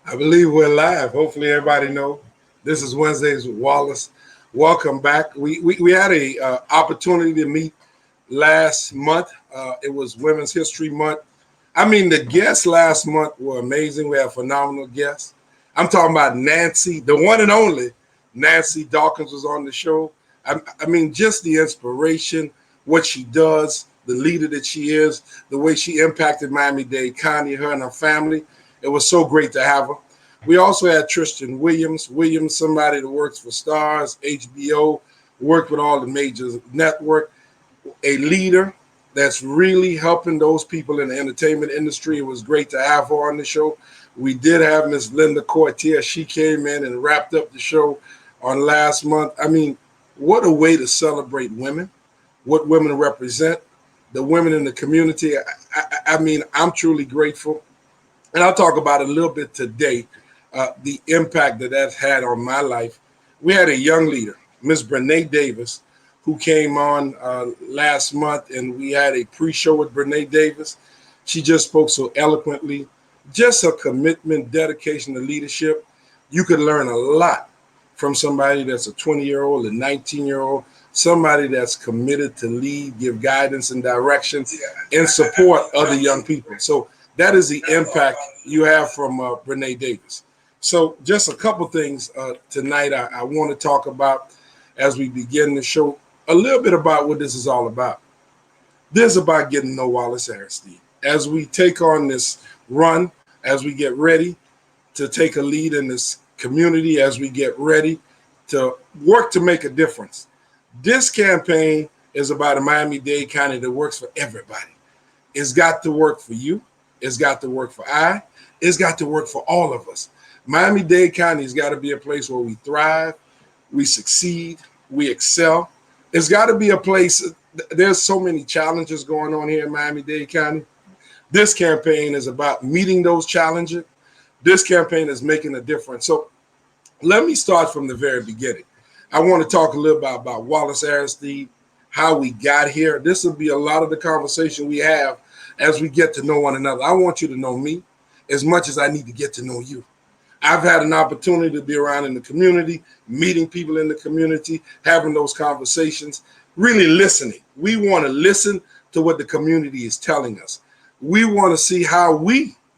I believe we're live. Hopefully everybody know this is Wednesdays with Wallace. Welcome back. We had a opportunity to meet last month. It was Women's History Month. I mean, the guests last month were amazing. We had phenomenal guests. I'm talking about Nancy, the one and only Nancy Dawkins was on the show. I mean, just the inspiration, what she does, the leader that she is, the way she impacted Miami-Dade County, her and her family. It was so great to have her. We also had Tristan Williams, somebody that works for Stars, HBO, worked with all the major network, a leader that's really helping those people in the entertainment industry. It was great to have her on the show. We did have Miss Linda Cortez. She came in and wrapped up the show on last month. I mean, what a way to celebrate women, what women represent, the women in the community. I mean, I'm truly grateful. And I'll talk about it a little bit today, the impact that that's had on my life. We had a young leader, Miss Brene Davis, who came on last month, and we had a pre-show with Brene Davis. She just spoke so eloquently, just her commitment, dedication to leadership. You could learn a lot from somebody that's a 20-year-old, a 19-year-old, somebody that's committed to lead, give guidance and direction, and support other young people. So that is the impact you have from Brene Davis. So just a couple things tonight I want to talk about as we begin the show, a little bit about what this is all about. This is about getting to know Wallace Aristide. As we take on this run, as we get ready to take a lead in this community, as we get ready to work to make a difference. This campaign is about a Miami-Dade County that works for everybody. It's got to work for you. It's got to work for I. It's got to work for all of us. Miami-Dade County has got to be a place where we thrive, we succeed, we excel. It's got to be a place. There's so many challenges going on here in Miami-Dade County. This campaign is about meeting those challenges. This campaign is making a difference. So let me start from the very beginning. I want to talk a little bit about Wallace Aristide, how we got here. This will be a lot of the conversation we have as we get to know one another. I want you to know me as much as I need to get to know you. I've had an opportunity to be around in the community, meeting people in the community, having those conversations, really listening. We want to listen to what the community is telling us. We want to see how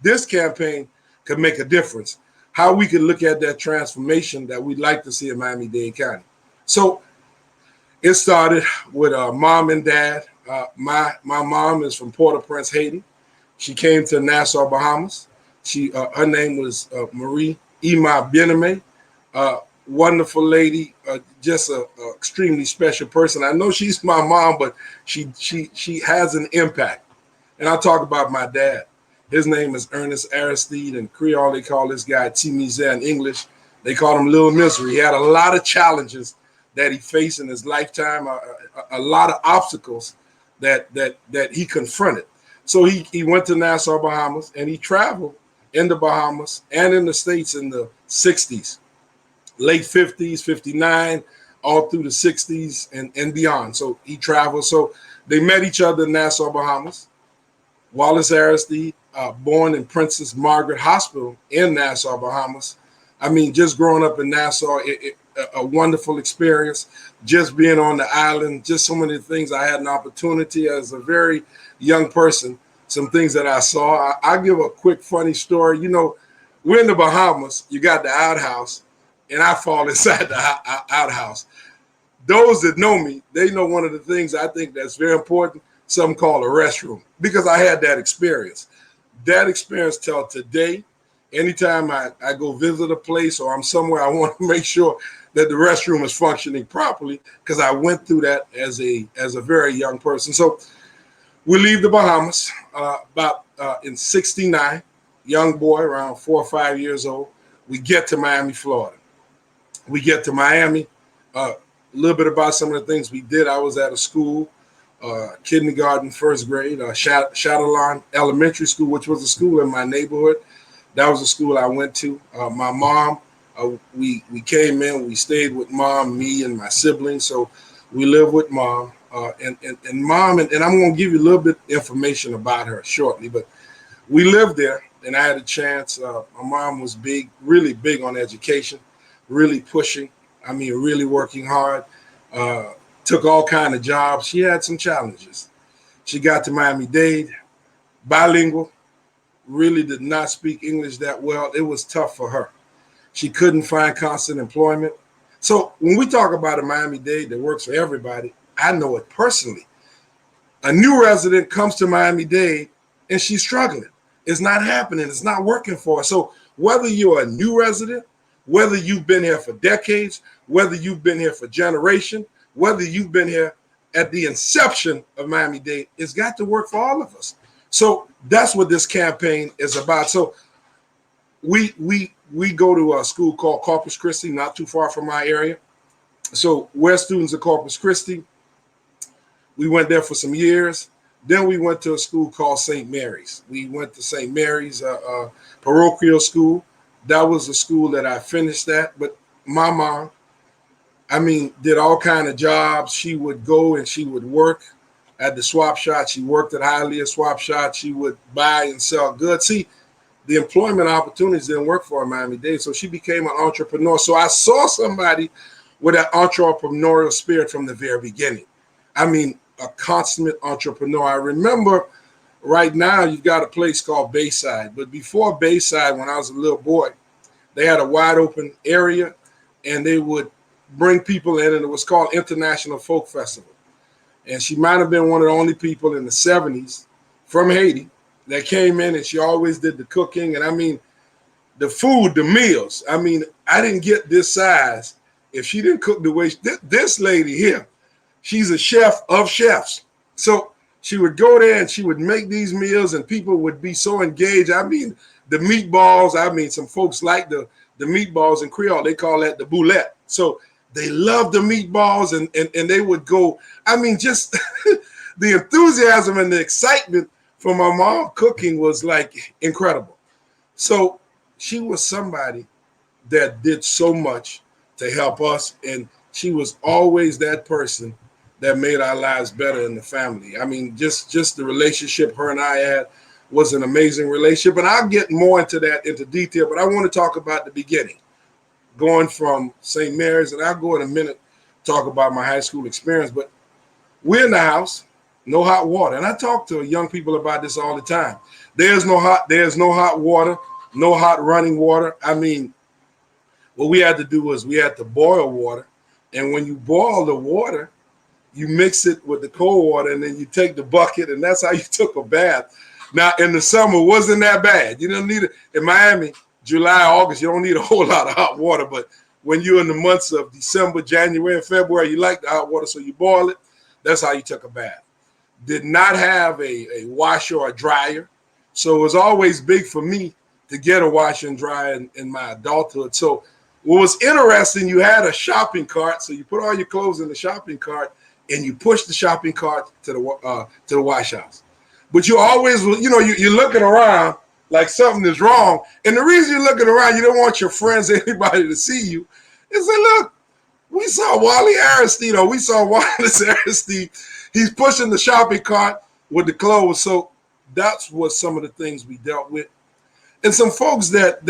this campaign, can make a difference, how we can look at that transformation that we'd like to see in Miami-Dade County. So it started with mom and dad. My mom is from Port-au-Prince, Haiti. She came to Nassau, Bahamas. Her name was Marie Ima Bieneme, wonderful lady, just an extremely special person. I know she's my mom, but she has an impact. And I'll talk about my dad. His name is Ernest Aristide. In Creole, they call this guy T-Mise. In English, they call him Little Misery. He had a lot of challenges that he faced in his lifetime, a lot of obstacles that he confronted. So he went to Nassau, Bahamas, and he traveled in the Bahamas and in the States in the 60s, late 50s, 59, all through the 60s and beyond. So he traveled. So they met each other in Nassau, Bahamas. Wallace Aristide, born in Princess Margaret Hospital in Nassau, Bahamas. I mean, just growing up in Nassau, a wonderful experience, just being on the island, just so many things. I had an opportunity as a very young person, some things that I saw. I'll give a quick funny story. You know, we're in the Bahamas, you got the outhouse, and I fall inside the outhouse. Those that know me, they know one of the things I think that's very important, something called a restroom, because I had that experience. That experience till today anytime I go visit a place or I'm somewhere, I want to make sure that the restroom is functioning properly, because I went through that as a very young person. So we leave the Bahamas about in '69, young boy, around 4 or 5 years old. We get to Miami, Florida. We get to Miami. A little bit about some of the things we did. I was at a school, kindergarten, first grade, Shadowlawn Elementary School, which was a school in my neighborhood. That was a school I went to. My mom, we came in, we stayed with mom, me and my siblings. So we lived with mom. And mom, and I'm going to give you a little bit of information about her shortly, but we lived there, and I had a chance. My mom was big, really big on education, really pushing. I mean, really working hard. Took all kind of jobs. She had some challenges. She got to Miami-Dade, bilingual, really did not speak English that well. It was tough for her. She couldn't find constant employment. So when we talk about a Miami-Dade that works for everybody, I know it personally. A new resident comes to Miami-Dade and she's struggling. It's not happening. It's not working for her. So whether you're a new resident, whether you've been here for decades, whether you've been here for generations, whether you've been here at the inception of Miami-Dade, it's got to work for all of us. So that's what this campaign is about. So we go to a school called Corpus Christi, not too far from my area. So we're students of Corpus Christi. We went there for some years. Then we went to a school called St. Mary's. We went to St. Mary's parochial school. That was the school that I finished at. But my mom, I mean, did all kind of jobs. She would go and she would work at the swap shop. She worked at Hialeah swap shop. She would buy and sell goods. See, the employment opportunities didn't work for her in Miami-Dade, so she became an entrepreneur. So I saw somebody with that entrepreneurial spirit from the very beginning. I mean, a consummate entrepreneur. I remember right now you've got a place called Bayside, but before Bayside, when I was a little boy, they had a wide open area and they would bring people in, and it was called International Folk Festival. And she might have been one of the only people in the 70s from Haiti that came in, and she always did the cooking. And I mean, the food, the meals, I mean, I didn't get this size if she didn't cook the way this lady here. She's a chef of chefs. So she would go there and she would make these meals and people would be so engaged. I mean, the meatballs, I mean, some folks like the meatballs in Creole. They call that the boulette. So they love the meatballs and they would go. I mean, just the enthusiasm and the excitement for my mom cooking was like incredible. So she was somebody that did so much to help us. And she was always that person that made our lives better in the family. I mean, just the relationship her and I had was an amazing relationship. And I'll get more into that into detail, but I want to talk about the beginning, going from St. Mary's, and I'll go in a minute, talk about my high school experience. But we're in the house, no hot water. And I talk to young people about this all the time. There's no hot water, no hot running water. I mean, what we had to do was we had to boil water. And when you boil the water, you mix it with the cold water, and then you take the bucket, and that's how you took a bath. Now, in the summer, it wasn't that bad. You don't need it. In Miami, July, August, you don't need a whole lot of hot water. But when you're in the months of December, January, and February, you like the hot water, so you boil it. That's how you took a bath. Did not have a washer or a dryer. So it was always big for me to get a washer and dryer in my adulthood. So what was interesting, you had a shopping cart. So you put all your clothes in the shopping cart, and you push the shopping cart to the wash house. But you always, you're looking around like something is wrong. And the reason you're looking around, you don't want your friends or anybody to see you. Is say, look, we saw Wally Aristide, or we saw Wallace Aristide. He's pushing the shopping cart with the clothes. So that's what some of the things we dealt with. And some folks that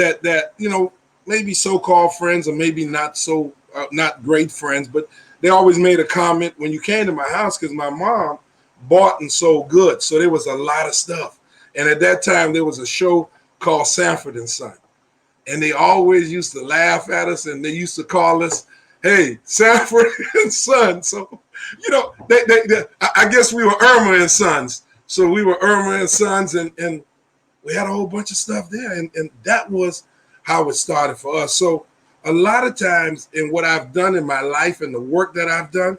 maybe so-called friends or maybe not great friends, but they always made a comment when you came to my house, because my mom bought and sold goods. So there was a lot of stuff. And at that time, there was a show called Sanford and Son. And they always used to laugh at us, and they used to call us, hey, Sanford and Son. So, I guess we were Irma and Sons. So we were Irma and Sons. And we had a whole bunch of stuff there. And that was how it started for us. So a lot of times in what I've done in my life and the work that I've done,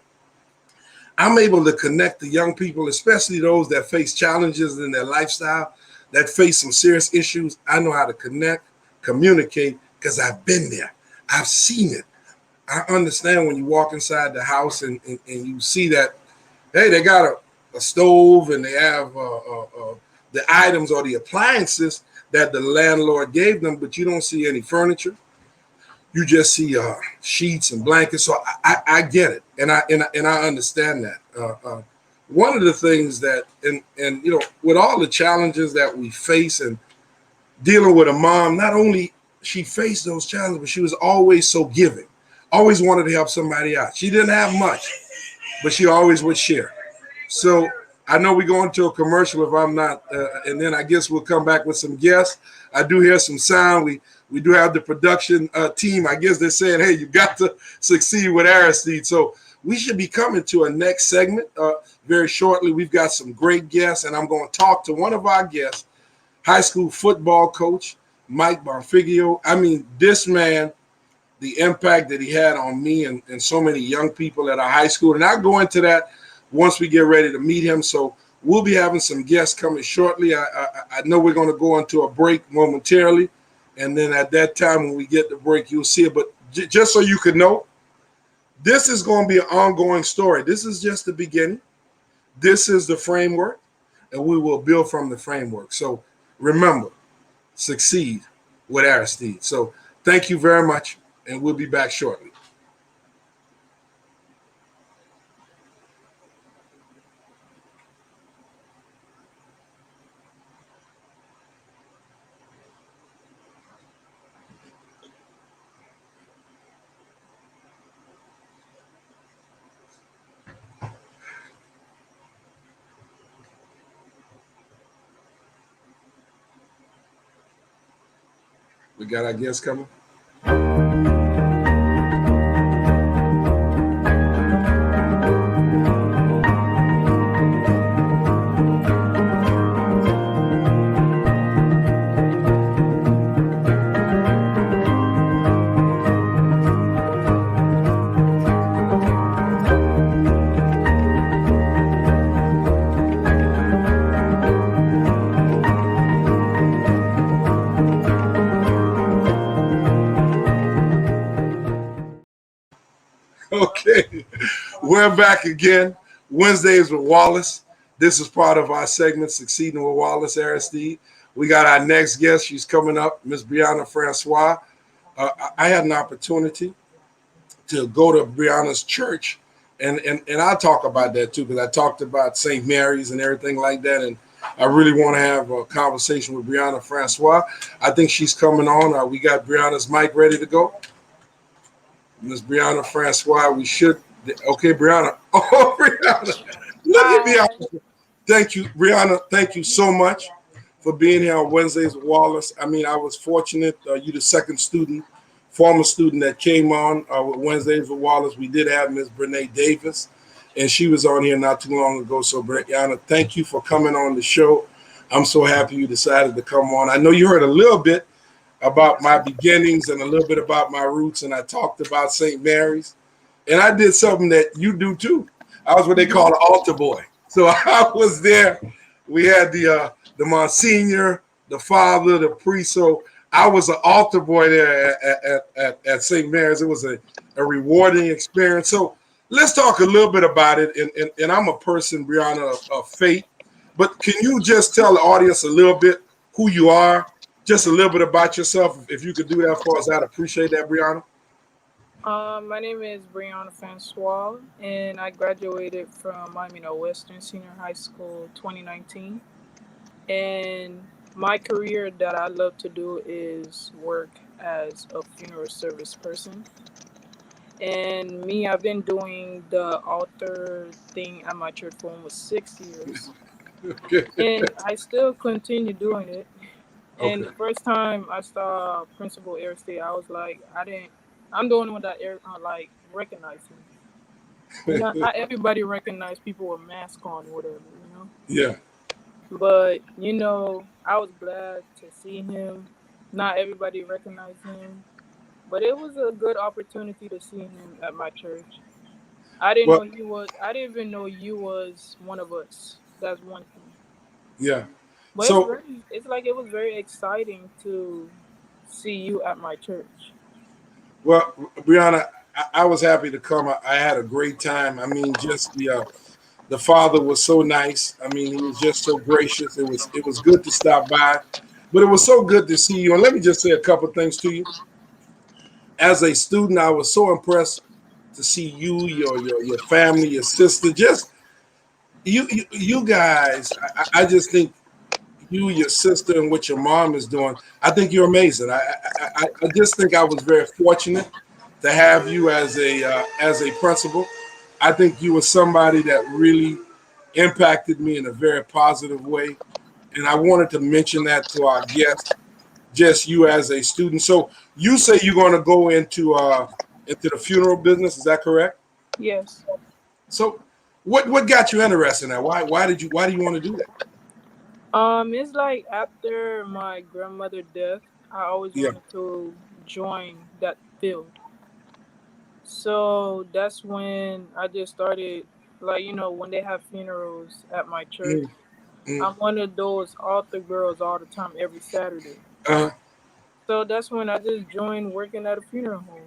I'm able to connect the young people, especially those that face challenges in their lifestyle, that face some serious issues. I know how to connect, communicate, because I've been there. I've seen it. I understand when you walk inside the house and you see that, hey, they got a stove and they have the items or the appliances that the landlord gave them, but you don't see any furniture. You just see sheets and blankets. So I get it, and I understand that. One of the things that, and with all the challenges that we face and dealing with a mom, not only she faced those challenges, but she was always so giving, always wanted to help somebody out. She didn't have much, but she always would share. So I know we're going to a commercial if I'm not, and then I guess we'll come back with some guests. I do hear some sound. We do have the production team. I guess they're saying, hey, you got to succeed with Aristide. So we should be coming to a next segment very shortly. We've got some great guests, and I'm going to talk to one of our guests, high school football coach, Mike Bonfiglio. I mean, this man, the impact that he had on me and so many young people at our high school. And I'll go into that once we get ready to meet him. So we'll be having some guests coming shortly. I know we're going to go into a break momentarily. And then at that time, when we get the break, you'll see it. But just so you can know, this is going to be an ongoing story. This is just the beginning. This is the framework, and we will build from the framework. So remember, succeed with Aristide. So thank you very much, and we'll be back shortly. We got our guests coming. Okay, we're back again. Wednesdays with Wallace. This is part of our segment, Succeeding with Wallace Aristide. We got our next guest. She's coming up, Miss Brianna Francois. I had an opportunity to go to Brianna's church, and I'll talk about that too, because I talked about St. Mary's and everything like that, and I really want to have a conversation with Brianna Francois. I think she's coming on. We got Brianna's mic ready to go. Miss Brianna Francois, we should. Okay, Brianna. Oh, Brianna. Look at me. Thank you, Brianna. Thank you so much for being here on Wednesdays with Wallace. I mean, I was fortunate. You're the second student, former student that came on with Wednesdays with Wallace. We did have Miss Brene Davis, and she was on here not too long ago. So, Brianna, thank you for coming on the show. I'm so happy you decided to come on. I know you heard a little bit about my beginnings and a little bit about my roots, and I talked about St. Mary's. And I did something that you do too. I was what they call an altar boy. So I was there. We had the Monsignor, the father, the priest. So I was an altar boy there at St. Mary's. It was a rewarding experience. So let's talk a little bit about it. And I'm a person, Brianna, of faith. But can you just tell the audience a little bit who you are? Just a little bit about yourself. If you could do that for us, I'd appreciate that, Brianna. My name is Brianna Francois, and I graduated from Miami-Dade Western Senior High School 2019. And my career that I love to do is work as a funeral service person. And me, I've been doing the altar thing at my church for almost 6 years. Okay. And I still continue doing it. And Okay. the first time I saw Principal Aristide, I was like, I'm the only one that like recognized him. Not everybody recognized people with masks on, or whatever, you know. Yeah. But I was glad to see him. Not everybody recognized him, but it was a good opportunity to see him at my church. I didn't know Well, he was. I didn't even know you was one of us. That's one thing. yeah. But it's So, very. It's like it was very exciting to see you at my church. well, Brianna, I was happy to come. I had a great time. I mean, just the father was so nice. I mean, he was just so gracious. It was good to stop by, but it was so good to see you. And let me just say a couple things to you. As a student, I was so impressed to see you, your family, your sister, just you guys. I just think you, your sister, and what your mom is doing. I think you're amazing. I just think I was very fortunate to have you as a principal. I think you were somebody that really impacted me in a very positive way, and I wanted to mention that to our guests. Just you as a student. So you say you're going to go into the funeral business. Is that correct? Yes. So what got you interested in that? Why do you want to do that? It's like after my grandmother' death, I always Yeah. wanted to join that field. So that's when I just started, like, when they have funerals at my church, Mm, mm, I'm one of those altar girls all the time, every Saturday. uh, So that's when I just joined working at a funeral home.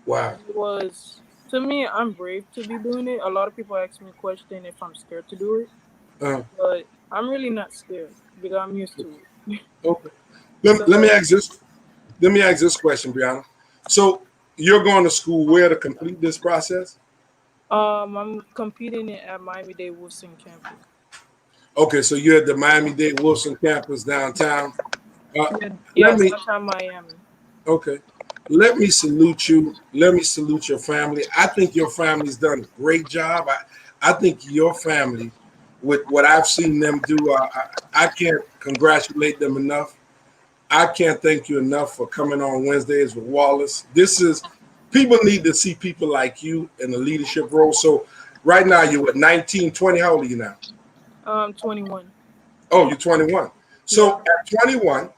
wow. It was, to me, I'm brave to be doing it. A lot of people ask me question if I'm scared to do it, Uh, but I'm really not scared because I'm used to it. okay. Let me So, ask this. Let me ask this question, Brianna. So you're going to school where to complete this process? I'm competing at Miami-Dade Wilson campus. Okay, so you're at the Miami-Dade Wilson campus downtown. Uh, Yeah, let yeah, me. downtown Miami. Okay. Let me salute you. Let me salute your family. I think your family's done a great job. I think your family, with what I've seen them do, I can't congratulate them enough. I can't thank you enough for coming on Wednesdays with Wallace. People need to see people like you in the leadership role. So right now you're at 19, 20. How old are you now? 21. Oh, you're 21. Yeah, So at 21,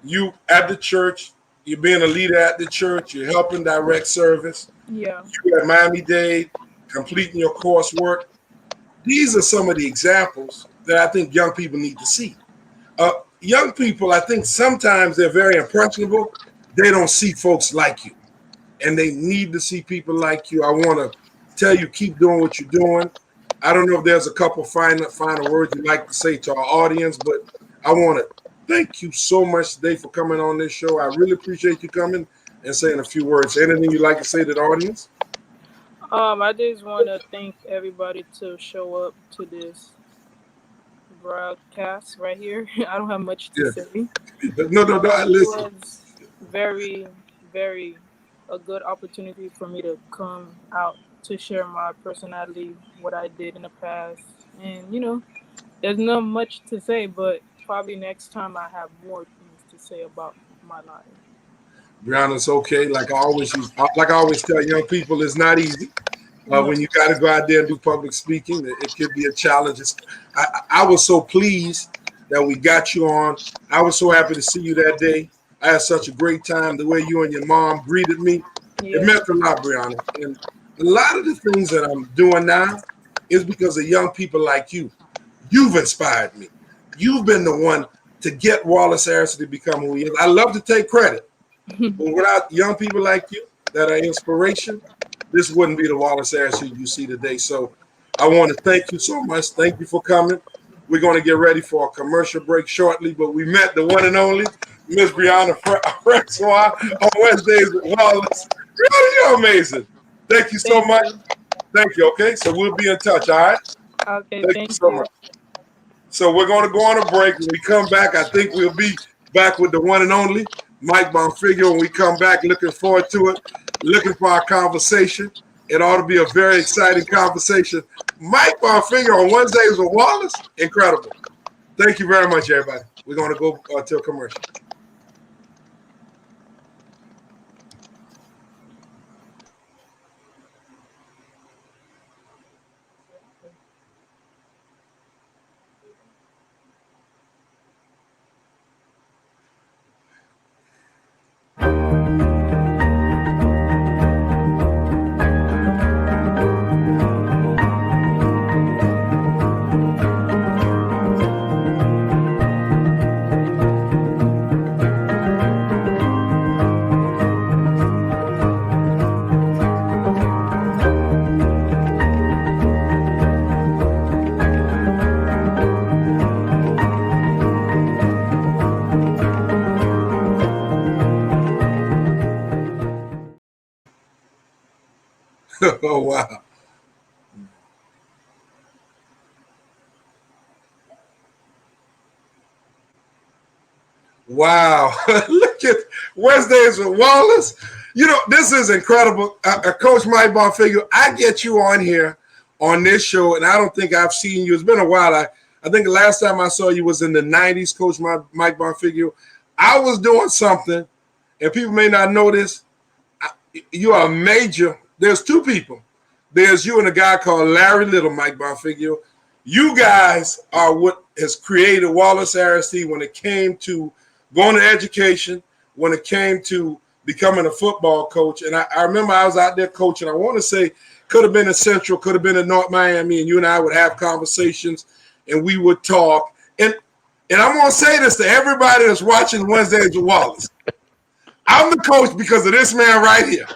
you at the church, you're being a leader at the church, you're helping direct service, yeah. you at Miami-Dade, completing your coursework. These are some of the examples that I think young people need to see. Young people, I think sometimes they're very impressionable. They don't see folks like you, and they need to see people like you. I want to tell you, keep doing what you're doing. I don't know if there's a couple final words you'd like to say to our audience, but I want to thank you so much today for coming on this show. I really appreciate you coming and saying a few words. Anything you'd like to say to the audience? I just want to thank everybody to show up to this broadcast right here. I don't have much to Yeah. say, No, no, no. but it Listen. was very, very a good opportunity for me to come out to share my personality, what I did in the past, and there's not much to say, but probably next time I have more things to say about my life. Brianna, it's okay. Like I always tell young people, it's not easy. No. When you got to go out there and do public speaking, it could be a challenge. I was so pleased that we got you on. I was so happy to see you that day. I had such a great time. The way you and your mom greeted me, it Yeah. meant a lot, Brianna. And a lot of the things that I'm doing now is because of young people like you. You've inspired me. You've been the one to get Wallace Harrison to become who he is. I love to take credit, but without young people like you that are inspiration, this wouldn't be the Wallace Harrison you see today. So I want to thank you so much. Thank you for coming. We're going to get ready for a commercial break shortly, but we met the one and only Miss Brianna Francois on Wednesdays with Wallace. Really, you're amazing. Thank you so Thank much. you. Thank you. Okay, so we'll be in touch. All right. Okay, Thank you thank so you. much. So we're going to go on a break. When we come back, I think we'll be back with the one and only Mike Bonfiglio. When we come back, looking forward to it, looking for our conversation. It ought to be a very exciting conversation. Mike Bonfiglio on Wednesdays with Wallace, incredible. Thank you very much, everybody. We're going to go to a commercial. Oh wow. Wow. Look at Wednesdays with Wallace. You know, this is incredible. Coach Mike Bonfiglio, I get you on here on this show, and I don't think I've seen you. It's been a while. I think the last time I saw you was in the 90s, Coach Mike Bonfiglio. I was doing something, and people may not know this. You are a major. There's two people. There's you and a guy called Larry Little, Mike Bonfiglio. You guys are what has created Wallace Aristide when it came to going to education, when it came to becoming a football coach. And I remember I was out there coaching. I want to say could have been in Central, could have been in North Miami, and you and I would have conversations and we would talk. And I'm going to say this to everybody that's watching Wednesdays with Wallace. I'm the coach because of this man right here.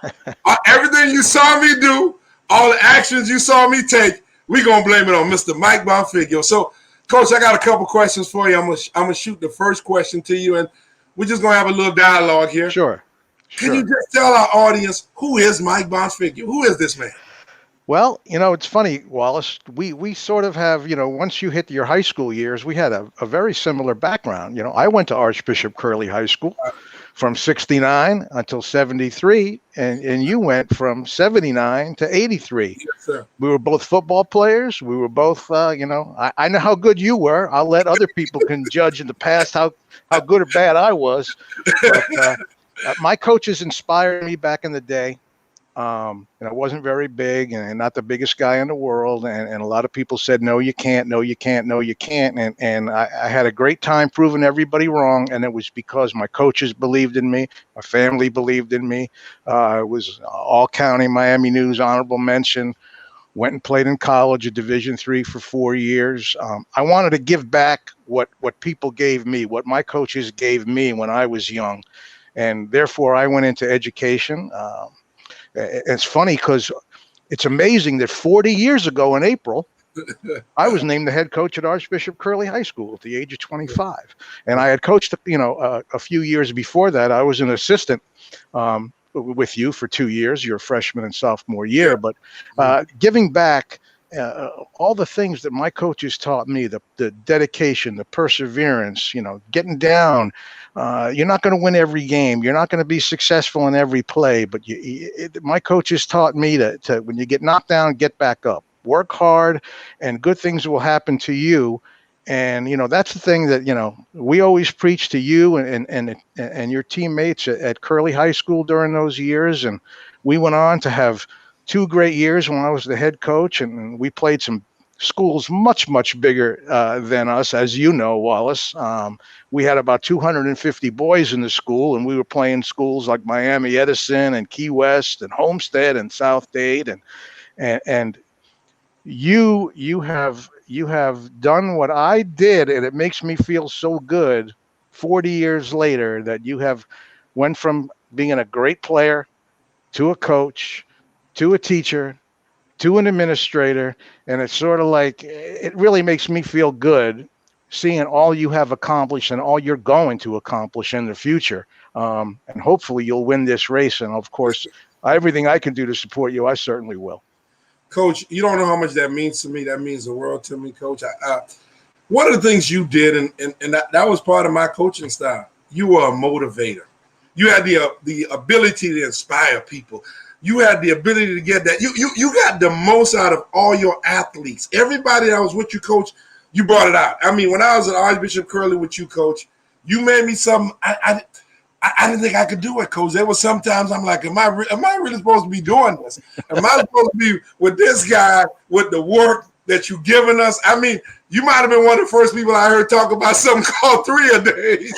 Everything you saw me do, all the actions you saw me take, we're going to blame it on Mr. Mike Bonfiglio. So, Coach, I got a couple questions for you. I'm gonna shoot the first question to you, and we're just going to have a little dialogue here. Sure. Can you just tell our audience, who is Mike Bonfiglio? Who is this man? Well, it's funny, Wallace. We sort of have, once you hit your high school years, we had a very similar background. I went to Archbishop Curley High School from 69 until 73, and you went from 79 to 83. Yes, sir. We were both football players. We were both, I know how good you were. I'll let other people can judge in the past how good or bad I was. But my coaches inspired me back in the day. And I wasn't very big and not the biggest guy in the world. And a lot of people said, no, you can't, no, you can't, no, you can't. And I had a great time proving everybody wrong. And it was because my coaches believed in me. My family believed in me. I was all county Miami News honorable mention. Went and played in college at Division III for 4 years. I wanted to give back what people gave me, what my coaches gave me when I was young. And therefore, I went into education. It's funny because it's amazing that 40 years ago in April, I was named the head coach at Archbishop Curley High School at the age of 25. And I had coached, a few years before that. I was an assistant with you for 2 years, your freshman and sophomore year. But giving back all the things that my coaches taught me, the dedication, the perseverance, getting down. You're not going to win every game. You're not going to be successful in every play. But my coaches taught me to when you get knocked down, get back up, work hard, and good things will happen to you. And that's the thing that we always preach to you and your teammates at Curley High School during those years. And we went on to have 2 great years when I was the head coach, and we played some schools much, much bigger than us, as you know, Wallace. We had about 250 boys in the school, and we were playing schools like Miami Edison and Key West and Homestead and South Dade, and you have done what I did, and it makes me feel so good 40 years later that you have went from being a great player to a coach to a teacher to an administrator. And it's sort of like, it really makes me feel good seeing all you have accomplished and all you're going to accomplish in the future. And hopefully you'll win this race. And of course, everything I can do to support you, I certainly will. Coach, you don't know how much that means to me. That means the world to me, Coach. One of the things you did, and that was part of my coaching style, you were a motivator. You had the ability to inspire people. You had the ability to get that. You got the most out of all your athletes. Everybody that was with you, Coach, you brought it out. I mean, when I was at Archbishop Curley with you, Coach, you made me something I didn't think I could do it, Coach. There was sometimes I'm like, am I really supposed to be doing this? Am I supposed to be with this guy with the work that you've given us? I mean, you might have been one of the first people I heard talk about something called 3 a day.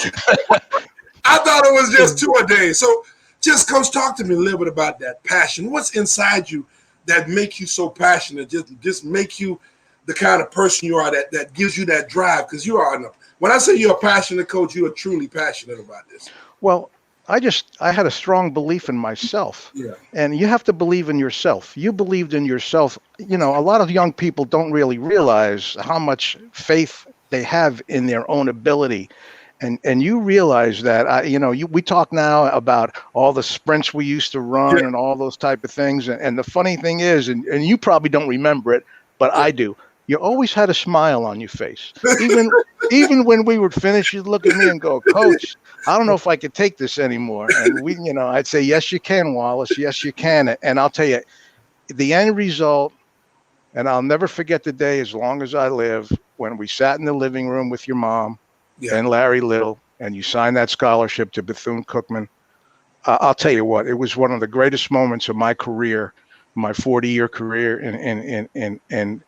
I thought it was just 2 a day. So just, Coach, talk to me a little bit about that passion. What's inside you that make you so passionate, just make you the kind of person you are that gives you that drive? Because you are enough. When I say you're a passionate coach, you are truly passionate about this. Well, I had a strong belief in myself. Yeah. And you have to believe in yourself. You believed in yourself. A lot of young people don't really realize how much faith they have in their own ability. And you realize that we talk now about all the sprints we used to run Yeah, and all those type of things. And the funny thing is, and you probably don't remember it, but yeah. I do. You always had a smile on your face, even when we would finish. You'd look at me and go, "Coach, I don't know if I could take this anymore." And I'd say, "Yes, you can, Wallace. Yes, you can." And I'll tell you, the end result. And I'll never forget the day as long as I live when we sat in the living room with your mom Yeah. and Larry Little, and you signed that scholarship to Bethune-Cookman. I'll tell you what, it was one of the greatest moments of my career, my 40-year career, and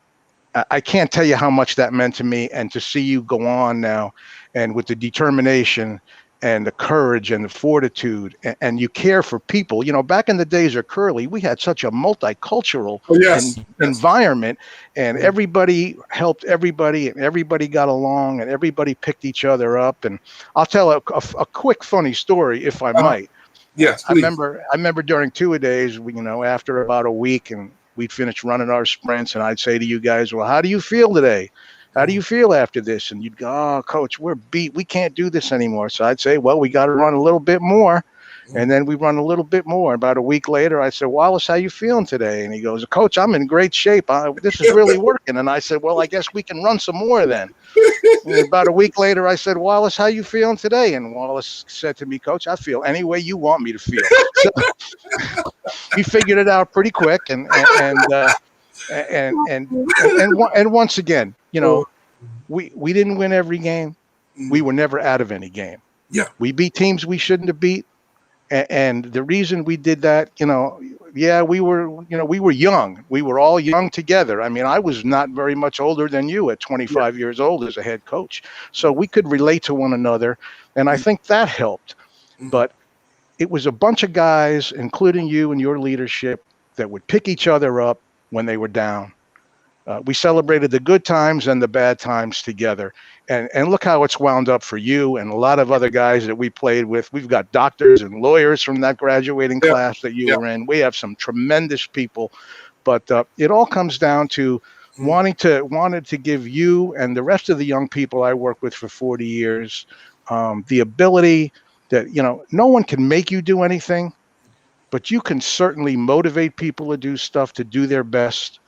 I can't tell you how much that meant to me. And to see you go on now, and with the determination and the courage and the fortitude, and you care for people. Back in the days of Curly, we had such a multicultural Oh, yes. Yes. environment, and Mhm. everybody helped everybody, and everybody got along, and everybody picked each other up. And I'll tell a quick funny story, if I Uh, might. yes, I please. remember during two-a-days, after about a week, and we'd finish running our sprints, and I'd say to you guys, "Well, how do you feel today? How do you feel after this?" And you'd go, "Oh, coach, we're beat. We can't do this anymore." So I'd say, "Well, we got to run a little bit more." And then we run a little bit more. About a week later, I said, "Wallace, how you feeling today?" And he goes, "Coach, I'm in great shape. This is really working." And I said, "Well, I guess we can run some more then." And about a week later, I said, "Wallace, how you feeling today?" And Wallace said to me, "Coach, I feel any way you want me to feel." So he figured it out pretty quick. And once again, Oh, we didn't win every game. We mm, were never out of any game. yeah. We beat teams we shouldn't have beat. And the reason we did that, yeah, we were young. We were all young together. I mean, I was not very much older than you at Yeah. 25 years old as a head coach. So we could relate to one another. And I Mm, think that helped. mm, But it was a bunch of guys, including you and your leadership, that would pick each other up when they were down. We celebrated the good times and the bad times together. And look how it's wound up for you and a lot of other guys that we played with. We've got doctors and lawyers from that graduating yeah. class that you Yeah. were in. We have some tremendous people, but it all comes down to Mm, wanted to give you and the rest of the young people I worked with for 40 years the ability that no one can make you do anything, but you can certainly motivate people to do stuff, to do their best,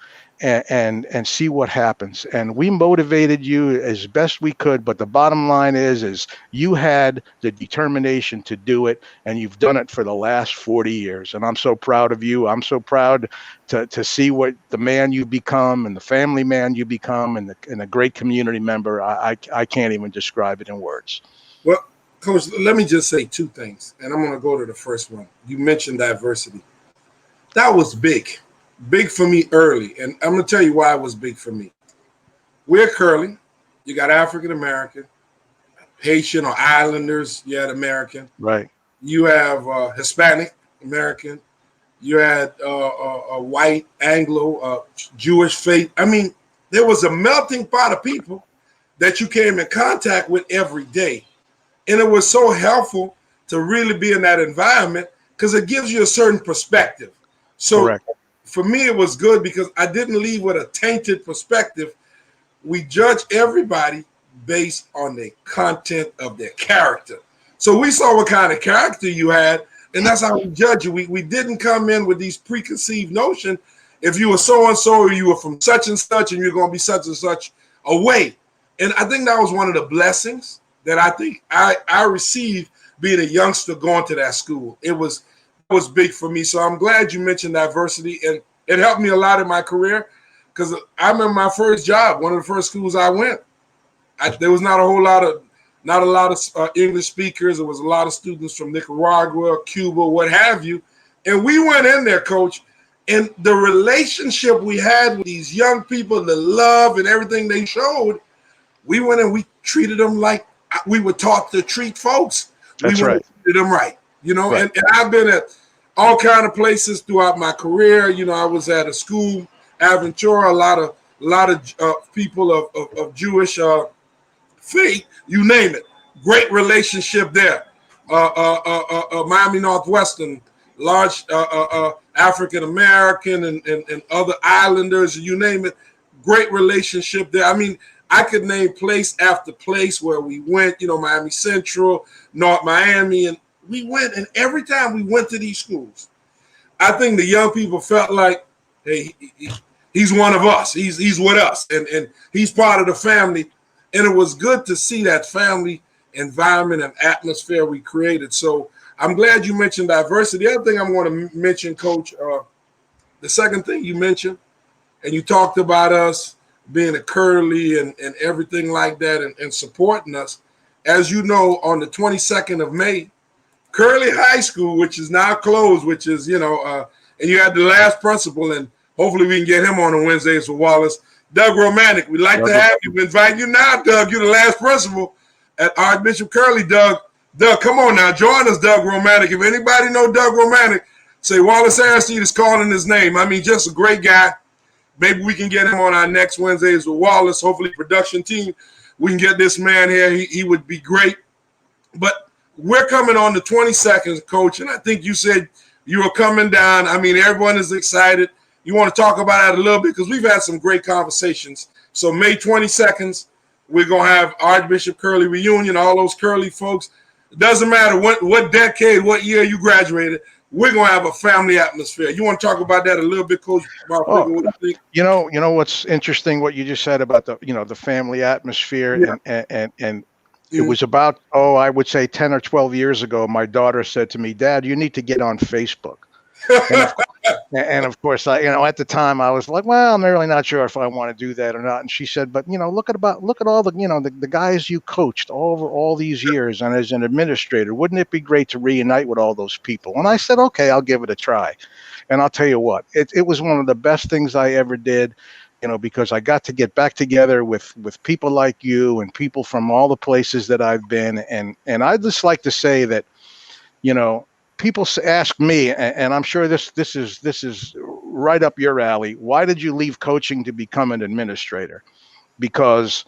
and see what happens. And we motivated you as best we could, but the bottom line is you had the determination to do it, and you've done it for the last 40 years. And I'm so proud of you. I'm so proud to see what the man you become and the family man you become, and a great community member. I can't even describe it in words. Well, Coach, let me just say two things, and I'm going to go to the first one. You mentioned diversity. That was big, big for me early, and I'm going to tell you why it was big for me. We're curling. You got African American, Haitian or Islanders. You had American. Right. You have Hispanic American. You had a white Anglo, Jewish faith. I mean, there was a melting pot of people that you came in contact with every day. And it was so helpful to really be in that environment because it gives you a certain perspective. So Correct. for me, it was good because I didn't leave with a tainted perspective. We judge everybody based on the content of their character. So we saw what kind of character you had, and that's how we judge you. We didn't come in with these preconceived notion. If you were so and so, or you were from such and such, and you're going to be such and such away. And I think that was one of the blessings that I think I received being a youngster going to that school. It was big for me. So I'm glad you mentioned diversity, and it helped me a lot in my career because I remember my first job, one of the first schools I went. There was not a lot of English speakers. There was a lot of students from Nicaragua, Cuba, what have you. And we went in there, Coach, and the relationship we had with these young people, the love and everything they showed, we went and we treated them like we were taught to treat folks. We That's went and right. treated them right, Right. and I've been at all kind of places throughout my career. I was at a school, Aventura, a lot of people of Jewish faith, you name it. Great relationship there. Miami Northwestern, large African American and other islanders, you name it. Great relationship there. I mean, I could name place after place where we went, Miami Central, North Miami, and we went. And every time we went to these schools, I think the young people felt like, hey, he's one of us. He's with us, and he's part of the family. And it was good to see that family environment and atmosphere we created. So I'm glad you mentioned diversity. The other thing I'm going to mention, Coach, the second thing you mentioned, and you talked about us being a Curly and everything like that and supporting us. As you know, on the 22nd of May, Curly High School, which is now closed, which is, and you had the last principal, and hopefully we can get him on Wednesdays for Wallace. Doug Romantic, we'd like to have you. We invite you now, Doug. You're the last principal at Archbishop Curly, Doug. Doug, come on now. Join us, Doug Romantic. If anybody know Doug Romantic, say Wallace Aristide is calling his name. I mean, just a great guy. Maybe we can get him on our next Wednesdays with Wallace. Hopefully, production team, we can get this man here. He would be great. But we're coming on the 22nd, Coach, and I think you said you were coming down. I mean, everyone is excited. You want to talk about that a little bit because we've had some great conversations. So May 22nd, we're going to have Archbishop Curly reunion, all those Curly folks. It doesn't matter what decade, what year you graduated. We're going to have a family atmosphere. You want to talk about that a little bit, Coach? What do you think? You know what's interesting, what you just said about the family atmosphere, and it was about, I would say 10 or 12 years ago, my daughter said to me, Dad, you need to get on Facebook. And of course, at the time I was like, well, I'm really not sure if I want to do that or not. And she said, but look at all the guys you coached over all these years, and as an administrator, wouldn't it be great to reunite with all those people? And I said, okay, I'll give it a try. And I'll tell you what, it was one of the best things I ever did, because I got to get back together with people like you and people from all the places that I've been. And I just like to say that, people ask me, and I'm sure this is right up your alley. Why did you leave coaching to become an administrator? Because,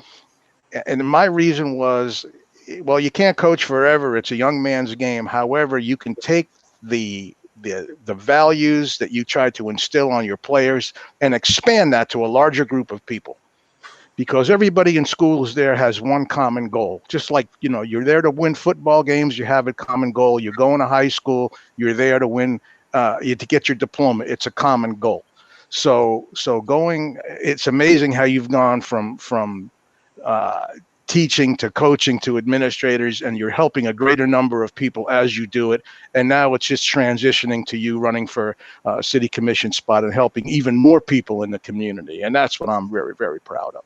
and my reason was, well, you can't coach forever. It's a young man's game. However, you can take the values that you try to instill on your players and expand that to a larger group of people. Because everybody in schools there has one common goal. Just like, you're there to win football games, you have a common goal. You're going to high school, you're there to win, to get your diploma. It's a common goal. So it's amazing how you've gone from teaching to coaching to administrators, and you're helping a greater number of people as you do it. And now it's just transitioning to you running for a city commission spot and helping even more people in the community. And that's what I'm very, very proud of.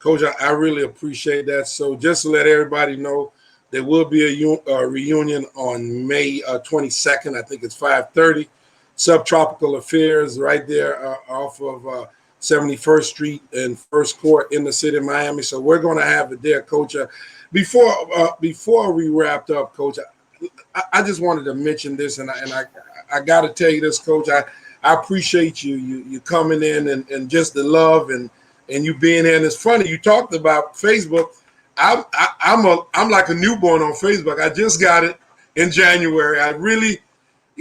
Coach, I really appreciate that. So just to let everybody know, there will be a reunion on May 22nd. I think it's 5:30. Subtropical Affairs right there off of 71st Street and First Court in the city of Miami. So we're going to have it there, Coach. Before we wrapped up, Coach, I just wanted to mention this, and I got to tell you this, Coach. I appreciate you coming in and just the love and you being here. And it's funny, you talked about Facebook. I'm like a newborn on Facebook. I just got it in January. I really,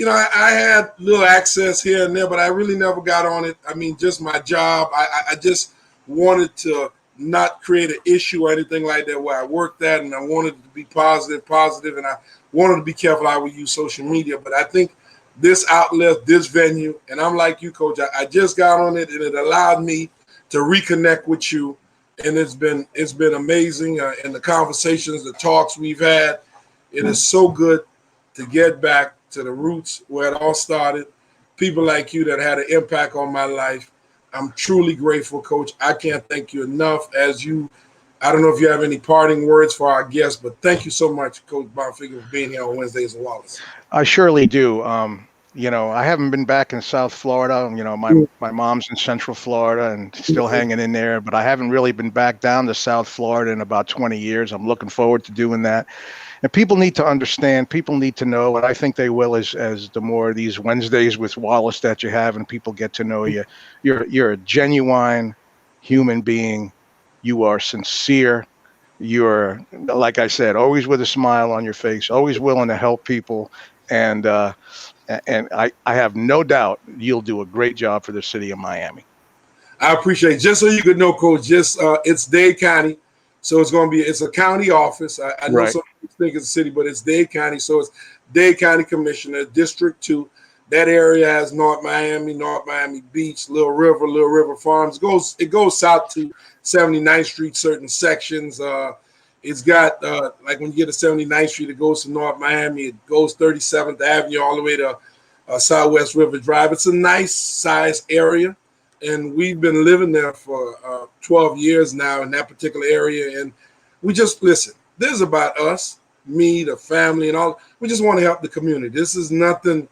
I had little access here and there, but I really never got on it. I mean, just my job. I just wanted to not create an issue or anything like that where I worked at, and I wanted it to be positive, and I wanted to be careful how we use social media. But I think this outlet, this venue, and I'm like you, Coach, I just got on it, and it allowed me to reconnect with you, and it's been amazing. And the conversations, the talks we've had, it is so good to get back to the roots where it all started. People like you that had an impact on my life. I'm truly grateful, Coach. I can't thank you enough. I don't know if you have any parting words for our guests, but thank you so much, Coach Bonfiglio, for being here on Wednesdays with Wallace. I surely do. I haven't been back in South Florida. My mom's in Central Florida and still hanging in there, but I haven't really been back down to South Florida in about 20 years. I'm looking forward to doing that. And people need to understand, people need to know, and I think they will as the more of these Wednesdays with Wallace that you have and people get to know you. You're a genuine human being. You are sincere. You're, like I said, always with a smile on your face, always willing to help people. And I have no doubt you'll do a great job for the city of Miami. I appreciate it. Just so you could know, Coach, just it's Dade County. So it's a county office. I know Right. some people think it's a city, but it's Dade County. So it's Dade County Commissioner, District 2. That area has North Miami Beach, Little River Farms. It goes south to 79th Street, certain sections. It's got, like when you get to 79th Street, it goes to North Miami. It goes 37th Avenue all the way to Southwest River Drive. It's a nice size area. And we've been living there for 12 years now in that particular area. And we just, listen, this is about us, me, the family, and all. We just want to help the community. This is nothing.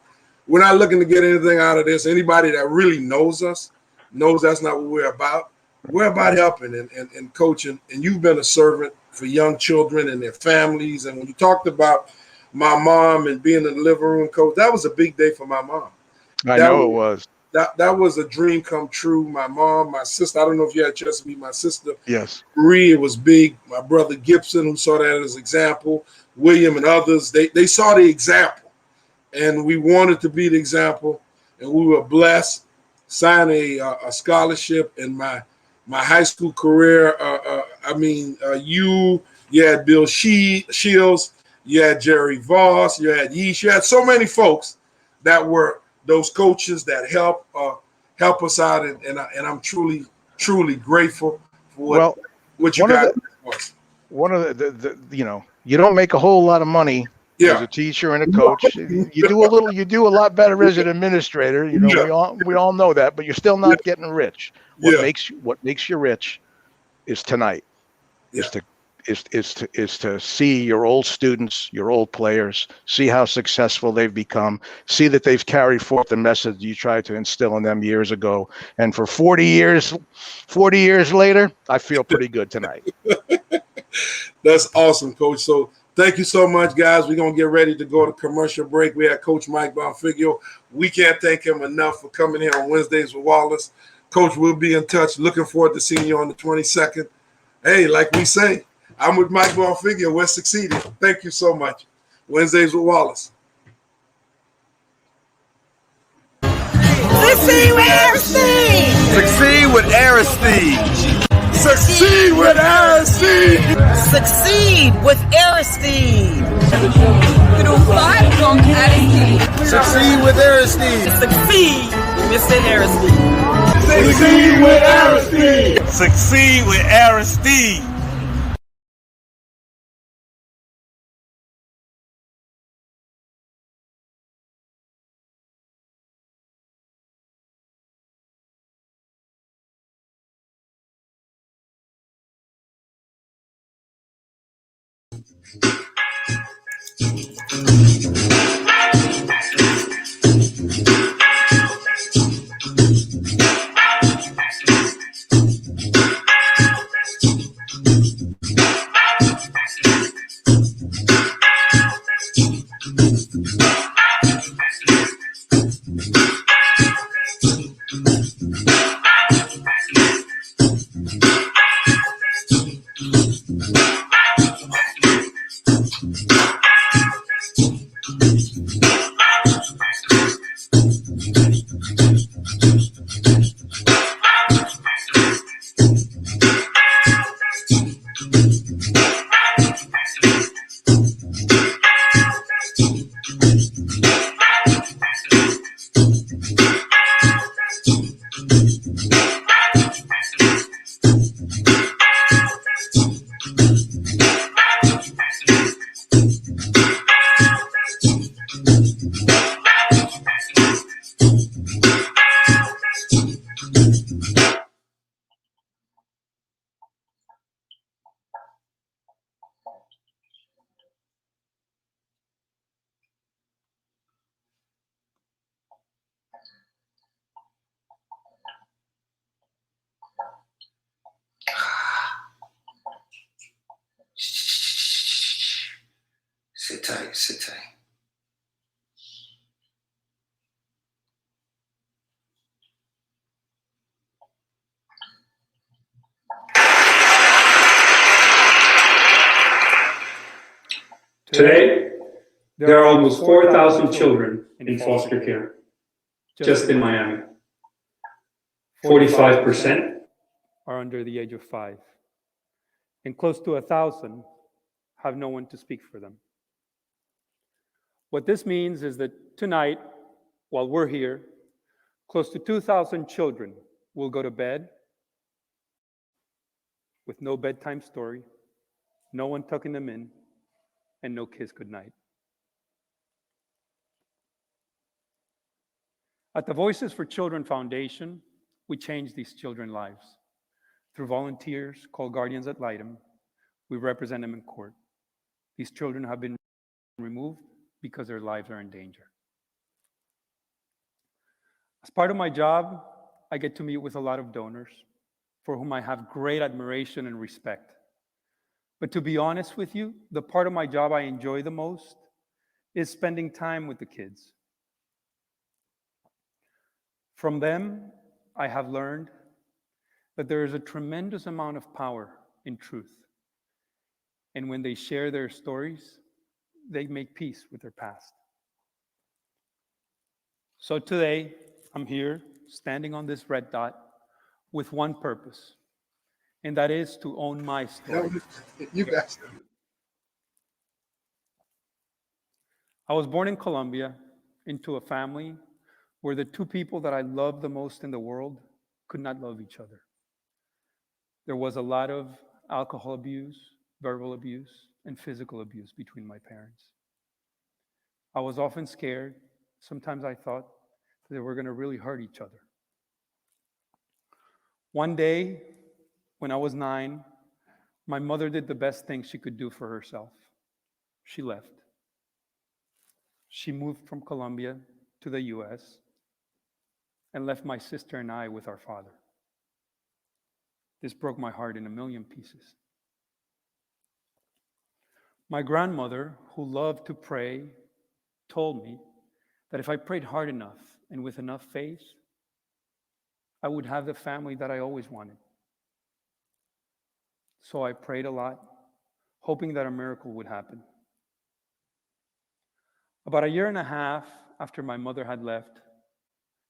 We're not looking to get anything out of this. Anybody that really knows us knows that's not what we're about. We're about helping and coaching. And you've been a servant for young children and their families. And when you talked about my mom and being in the living room coach, that was a big day for my mom. I know it was. That was a dream come true. My mom, my sister, I don't know if you had a chance to meet my sister. Yes. Marie, it was big. My brother Gibson, who saw that as an example, William and others, they saw the example. And we wanted to be the example. And we were blessed, signed a scholarship in my high school career. You had Bill Shields, you had Jerry Voss, you had Yeesh, you had so many folks that were those coaches that help us out, and I'm truly grateful for what you guys do. One of the you don't make a whole lot of money as a teacher and a coach. You do a lot better as an administrator. We all know that, but you're still not getting rich. What makes you rich is tonight. Is to see your old students, your old players, see how successful they've become, see that they've carried forth the message you tried to instill in them years ago. And for 40 years later, I feel pretty good tonight. That's awesome, Coach. So thank you so much, guys. We're going to get ready to go to commercial break. We had Coach Mike Bonfiglio. We can't thank him enough for coming here on Wednesdays with Wallace. Coach, we'll be in touch. Looking forward to seeing you on the 22nd. Hey, like we say, I'm with Mike Bonfiglio. We're succeeding. Thank you so much. Wednesdays with Wallace. Succeed with Aristide. Succeed with Aristide. Succeed with Aristide. Succeed with Aristide. Succeed with Aristide. Succeed with Mr. Aristide. Succeed with Aristide. Succeed with Aristide. Sit tight, sit tight. Today, there are almost 4,000 children in foster care, just in Miami. 45% are under the age of 5. And close to 1,000 have no one to speak for them. What this means is that tonight, while we're here, close to 2,000 children will go to bed with no bedtime story, no one tucking them in, and no kiss goodnight. At the Voices for Children Foundation, we change these children's lives. Through volunteers called Guardians Ad Litem, we represent them in court. These children have been removed because their lives are in danger. As part of my job, I get to meet with a lot of donors for whom I have great admiration and respect. But to be honest with you, the part of my job I enjoy the most is spending time with the kids. From them, I have learned that there is a tremendous amount of power in truth. And when they share their stories, they make peace with their past. So today, I'm here standing on this red dot with one purpose, and that is to own my story. You guys. I was born in Colombia into a family where the two people that I love the most in the world could not love each other. There was a lot of alcohol abuse, verbal abuse, and physical abuse between my parents. I was often scared. Sometimes I thought that they were going to really hurt each other. One day, when I was 9, my mother did the best thing she could do for herself. She left. She moved from Colombia to the US and left my sister and I with our father. This broke my heart in a million pieces. My grandmother, who loved to pray, told me that if I prayed hard enough and with enough faith, I would have the family that I always wanted. So I prayed a lot, hoping that a miracle would happen. About a year and a half after my mother had left,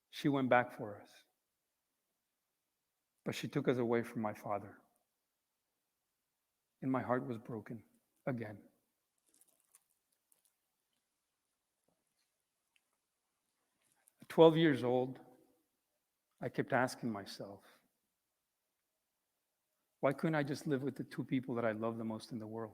she went back for us. But she took us away from my father. And my heart was broken again. At 12 years old, I kept asking myself, why couldn't I just live with the two people that I love the most in the world?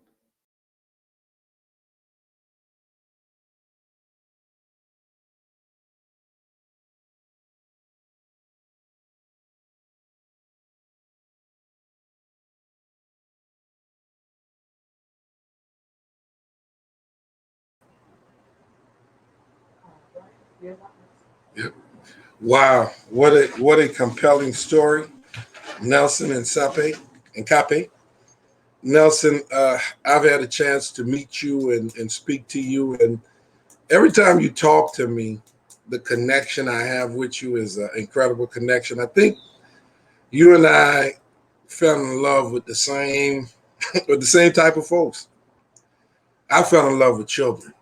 Yep. Wow, what a compelling story. Nelson and Hincapie. Nelson, I've had a chance to meet you and speak to you, and every time you talk to me, the connection I have with you is an incredible connection. I think you and I fell in love with the same type of folks. I fell in love with children.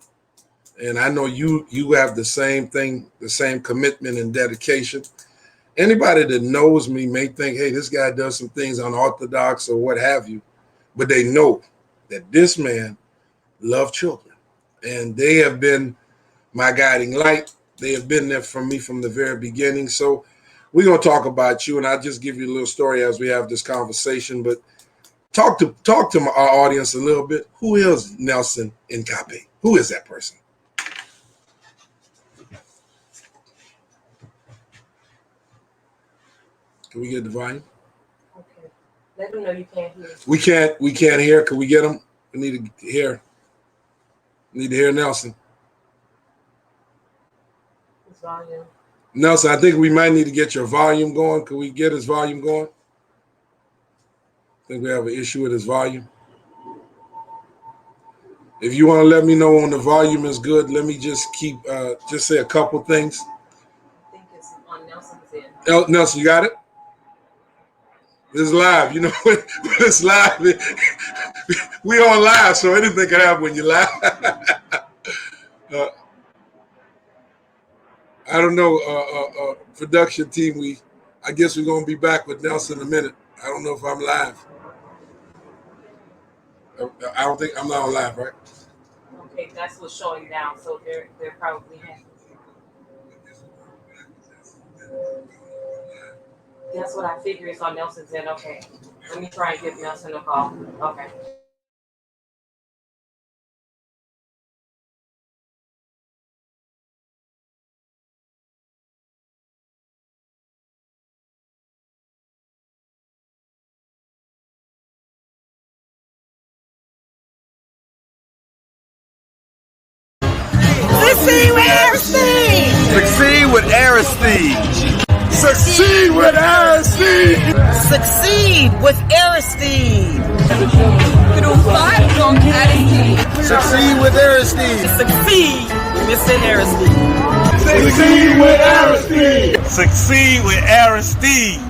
And I know you have the same thing, the same commitment and dedication. Anybody that knows me may think, hey, this guy does some things unorthodox or what have you, but they know that this man loved children. And they have been my guiding light. They have been there for me from the very beginning. So we're going to talk about you, and I'll just give you a little story as we have this conversation. But talk to our audience a little bit. Who is Nelson Hincapie? Who is that person? Can we get the volume? Okay. Let them know you can't hear. We can't hear. Can we get them? We need to hear. We need to hear Nelson. His volume. Nelson, I think we might need to get your volume going. Can we get his volume going? I think we have an issue with his volume. If you want to let me know when the volume is good, let me just just say a couple things. I think it's on Nelson's end. Nelson, you got it? This is live. You know, it's live. We on live, so anything can happen when you live. I don't know, production team. I guess we're going to be back with Nelson in a minute. I don't know if I'm live. I don't think I'm not on live, right? Okay, that's what's showing now. So they're probably happy. That's what I figured. So Nelson said, okay, let me try and give Nelson a call. Okay. Succeed with Aristide. Succeed with Aristide. Succeed with Aristide. Succeed with Aristide. Through 5 from Aristide. Succeed with Aristide. Succeed with Mr. Aristide. Succeed with Aristide. Succeed with Aristide.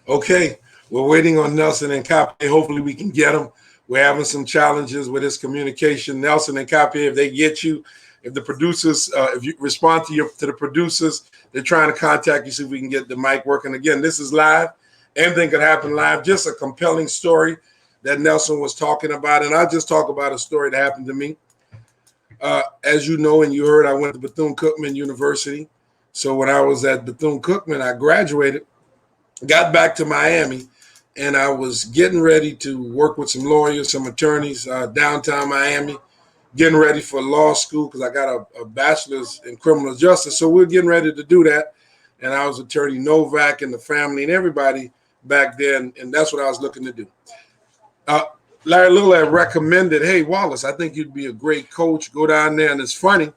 Okay, we're waiting on Nelson and Hincapie. Hopefully we can get him. We're having some challenges with his communication. Nelson and Hincapie, if they get you, if the producers, if you respond to the producers, they're trying to contact you, see if we can get the mic working. Again, this is live. Anything could happen live. Just a compelling story that Nelson was talking about. And I'll just talk about a story that happened to me. As you know and you heard, I went to Bethune-Cookman University. So when I was at Bethune-Cookman, I graduated, got back to Miami, and I was getting ready to work with some lawyers, some attorneys downtown Miami, getting ready for law school because I got a bachelor's in criminal justice. So we're getting ready to do that. And I was attorney Novak and the family and everybody back then, and that's what I was looking to do. Larry Little had recommended, hey, Wallace, I think you'd be a great coach. Go down there. And it's funny.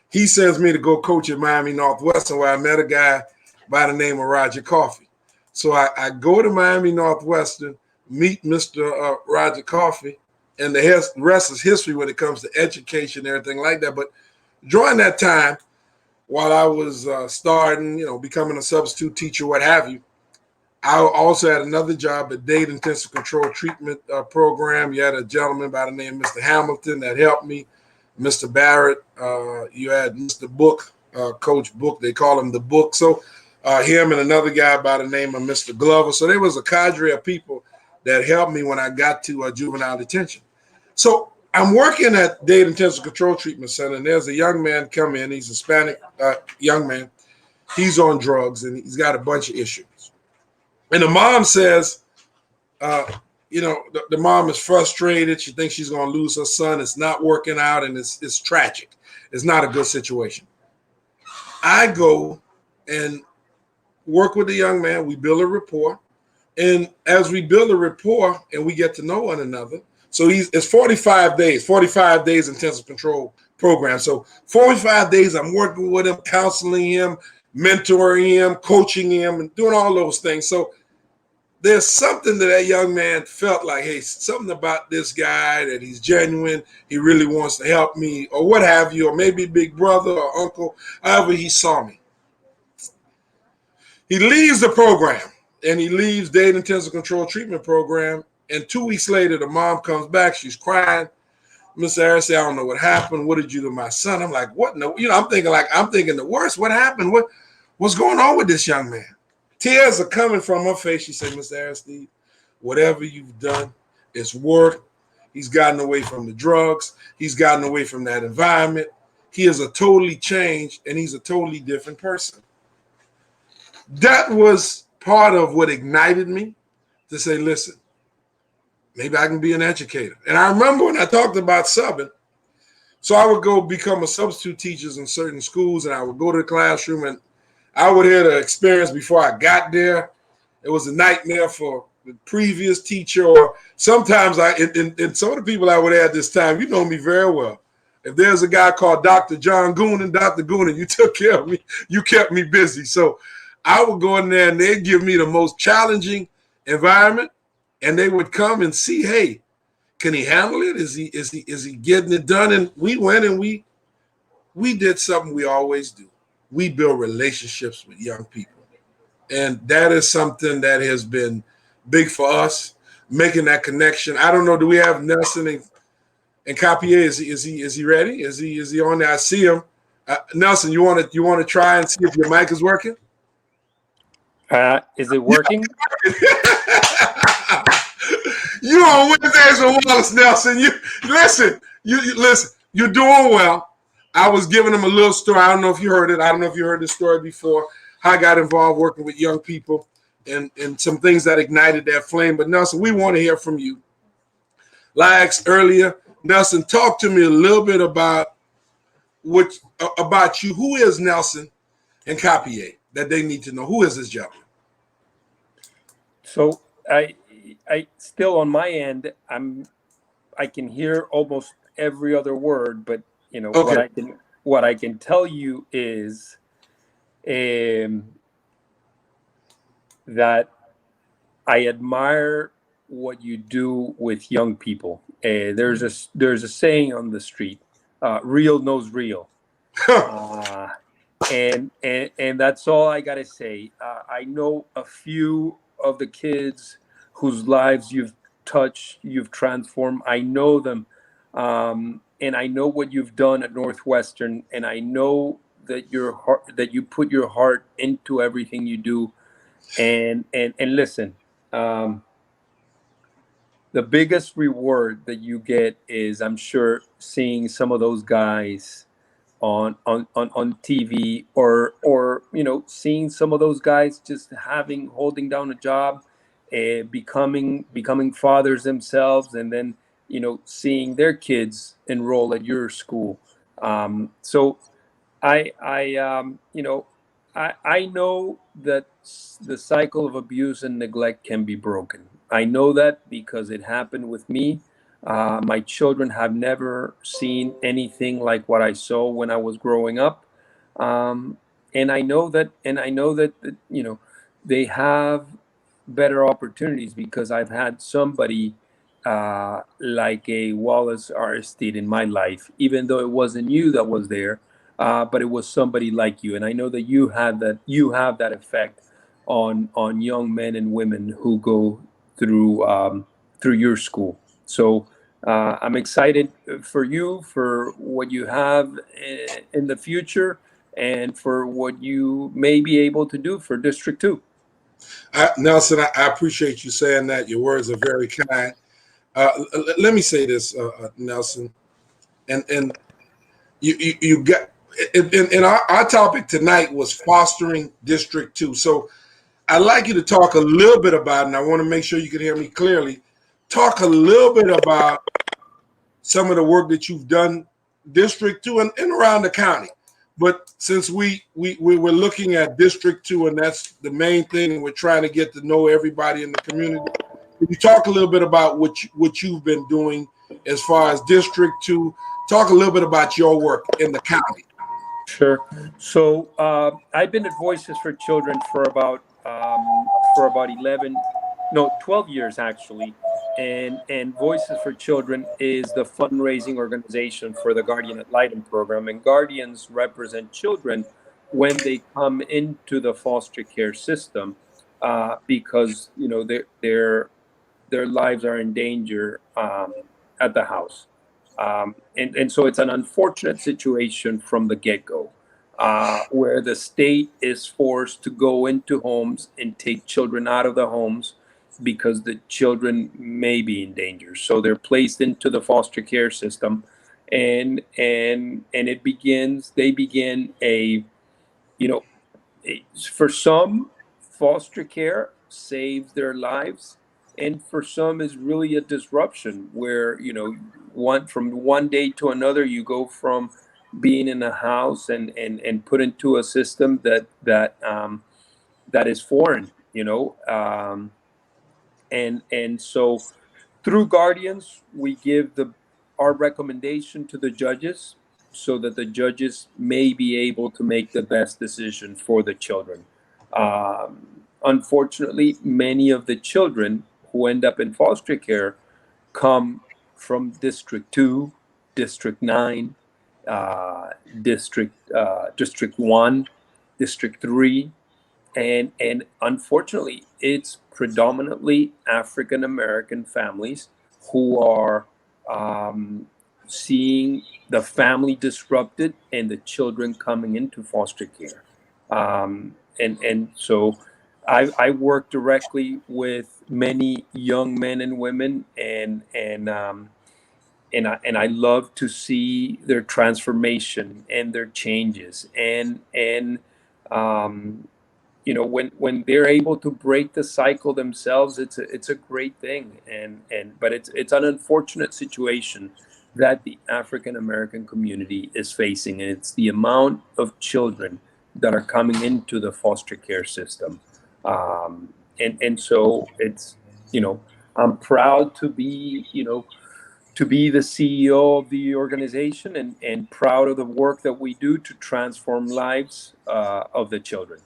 He sends me to go coach at Miami Northwestern, where I met a guy by the name of Roger Coffey. So I go to Miami Northwestern, meet Mr. Roger Coffey, and the rest is history when it comes to education and everything like that. But during that time, while I was starting, becoming a substitute teacher, what have you, I also had another job at Dade Intensive Control Treatment Program. You had a gentleman by the name of Mr. Hamilton that helped me, Mr. Barrett. You had Mr. Book, Coach Book. They call him the Book. So him and another guy by the name of Mr. Glover. So there was a cadre of people that helped me when I got to juvenile detention. So I'm working at Dade Intensive Control Treatment Center, and there's a young man come in. He's a Hispanic young man. He's on drugs, and he's got a bunch of issues. And the mom says, the mom is frustrated. She thinks she's going to lose her son. It's not working out, and it's tragic. It's not a good situation. I go and work with the young man. We build a rapport. And as we build a rapport and we get to know one another, so it's 45 days intensive control program. So 45 days I'm working with him, counseling him, mentoring him, coaching him, and doing all those things. So there's something that young man felt like, hey, something about this guy, that he's genuine, he really wants to help me, or what have you, or maybe big brother or uncle, however he saw me. He leaves the program, and he leaves Dade Intensive Control Treatment Program, and 2 weeks later, the mom comes back, she's crying. Mr. Aristide, I don't know what happened. What did you do to my son? I'm like, what? No, I'm thinking the worst. What happened? What's going on with this young man? Tears are coming from her face. She said, Mr. Aristide, whatever you've done, it's worked. He's gotten away from the drugs. He's gotten away from that environment. He is a totally changed, and he's a totally different person. That was part of what ignited me to say, listen, maybe I can be an educator. And I remember when I talked about subbing, so I would go become a substitute teacher in certain schools, and I would go to the classroom, and I would hear the experience before I got there. It was a nightmare for the previous teacher, or sometimes and some of the people I would have this time, you know me very well. If there's a guy called Dr. John Goonan, Dr. Goonan, you took care of me. You kept me busy. So I would go in there and they'd give me the most challenging environment, and they would come and see, hey, can he handle it? Is he getting it done? And we went and we did something we always do. We build relationships with young people. And that is something that has been big for us, making that connection. I don't know, do we have Nelson and Hincapie? Is he ready? Is he on there? I see him. Nelson, you want to try and see if your mic is working? Is it working? You on Wednesdays with Wallace, Nelson. You listen. You listen. You're doing well. I was giving him a little story. I don't know if you heard it. I don't know if you heard this story before. How I got involved working with young people and some things that ignited that flame. But Nelson, we want to hear from you. Like I asked earlier, Nelson, talk to me a little bit about about you. Who is Nelson Hincapie that they need to know? Who is this gentleman? So I still on my end, I can hear almost every other word, but you know, okay. what I can tell you is that I admire what you do with young people. There's a saying on the street, real knows real. And that's all I gotta say. I know a few of the kids whose lives you've touched, you've transformed. I know them, and I know what you've done at Northwestern, and I know that that you put your heart into everything you do. And listen, the biggest reward that you get is, I'm sure, seeing some of those guys on TV, or you know, seeing some of those guys just holding down a job, becoming fathers themselves, and then you know, seeing their kids enroll at your school. So you know, I know that the cycle of abuse and neglect can be broken. I know that because it happened with me. My children have never seen anything like what I saw when I was growing up, and I know that, you know, they have better opportunities because I've had somebody like a Wallace Aristide in my life, even though it wasn't you that was there, but it was somebody like you, and I know that you have that effect on young men and women who go through your school. So I'm excited for you, for what you have in the future, and for what you may be able to do for District 2. Nelson, I appreciate you saying that. Your words are very kind. Let me say this, Nelson, and you got, and our topic tonight was fostering District 2. So I'd like you to talk a little bit about, and I want to make sure you can hear me clearly, talk a little bit about some of the work that you've done District 2 and around the county. But since we were looking at District 2, and that's the main thing, and we're trying to get to know everybody in the community, can you talk a little bit about what you've been doing as far as District 2? Talk a little bit about your work in the county. Sure. So I've been at Voices for Children for about 12 years actually. And Voices for Children is the fundraising organization for the Guardian Ad Litem program. And guardians represent children when they come into the foster care system, because you know their lives are in danger at the house. And so it's an unfortunate situation from the get-go, where the state is forced to go into homes and take children out of the homes because the children may be in danger. So they're placed into the foster care system, and they begin a, you know, for some, foster care saves their lives. and for some is really a disruption where, from one day to another, you go from being in a house and put into a system that is foreign, and so through guardians, we give our recommendation to the judges so that the judges may be able to make the best decision for the children. Unfortunately, many of the children who end up in foster care come from District 2, District 9, District 1, District 3, and unfortunately, it's predominantly African American families who are seeing the family disrupted and the children coming into foster care. And so I work directly with many young men and women, and I love to see their transformation and their changes, and when they're able to break the cycle themselves, it's a great thing. But it's an unfortunate situation that the African American community is facing, and it's the amount of children that are coming into the foster care system. And so it's, I'm proud to be the CEO of the organization, and proud of the work that we do to transform lives of the children.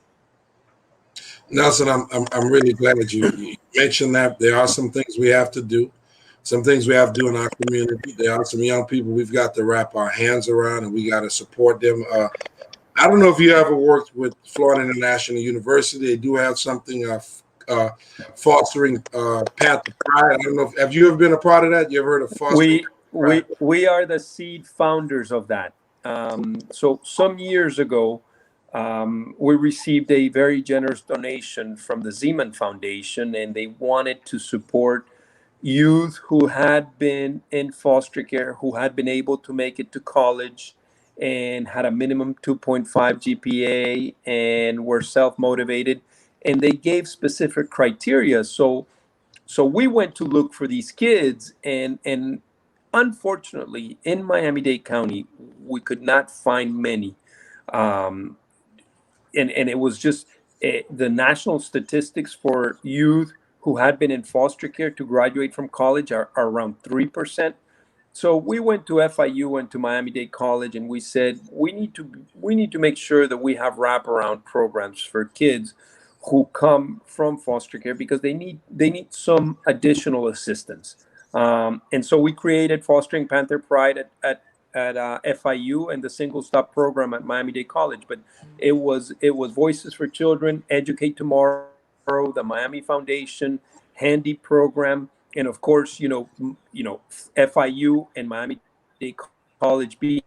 Nelson, I'm really glad that you mentioned that. There are some things we have to do, some things we have to do in our community. There are some young people we've got to wrap our hands around, and we got to support them. I don't know if you ever worked with Florida International University. They do have something fostering Panther Pride. I don't know. Have you ever been a part of that? You ever heard of fostering? We are the seed founders of that. So some years ago, we received a very generous donation from the Zeman Foundation, and they wanted to support youth who had been in foster care, who had been able to make it to college and had a minimum 2.5 GPA and were self-motivated. And they gave specific criteria. So we went to look for these kids, and unfortunately, in Miami-Dade County, we could not find many. And it was just the national statistics for youth who had been in foster care to graduate from college are around 3%. So we went to FIU and to Miami-Dade College, and we said we need to make sure that we have wraparound programs for kids who come from foster care, because they need some additional assistance. And so we created Fostering Panther Pride at FIU and the Single Stop program at Miami-Dade College. But it was Voices for Children, Educate Tomorrow, the Miami Foundation, Handy program, and of course, FIU and Miami-Dade College being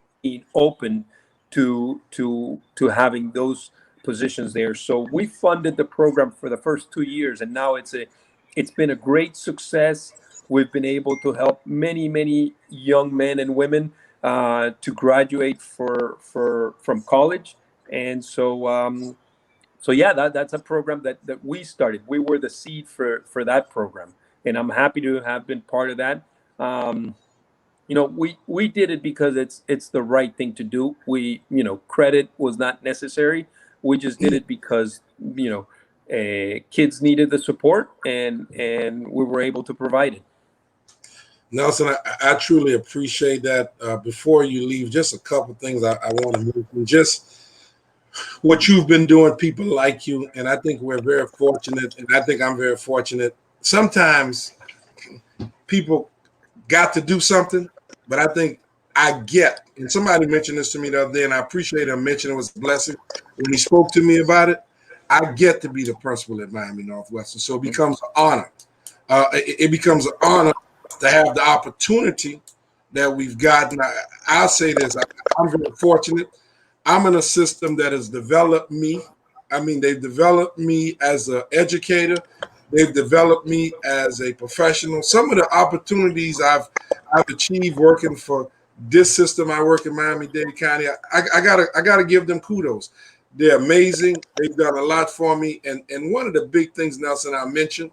open to having those positions there. So we funded the program for the first 2 years, and now it's been a great success. We've been able to help many young men and women to graduate from college, and so yeah, that's a program that we started. We were the seed for that program, and I'm happy to have been part of that. We did it because it's the right thing to do. Credit was not necessary. We just did it because kids needed the support, and we were able to provide it. Nelson, I truly appreciate that. Before you leave, just a couple things I want to move from. Just what you've been doing, people like you, and I think we're very fortunate, and I think I'm very fortunate. Sometimes people got to do something, but I think and somebody mentioned this to me the other day, and I appreciate him mentioning it was a blessing when he spoke to me about it. I get to be the principal at Miami Northwestern, so it becomes an honor. It becomes an honor to have the opportunity that we've gotten. I'll say this, I'm very fortunate. I'm in a system that has developed me. I mean, they've developed me as an educator. They've developed me as a professional. Some of the opportunities I've achieved working for this system I work in Miami-Dade County, I gotta give them kudos. They're amazing. They've done a lot for me. And one of the big things, Nelson, I mentioned,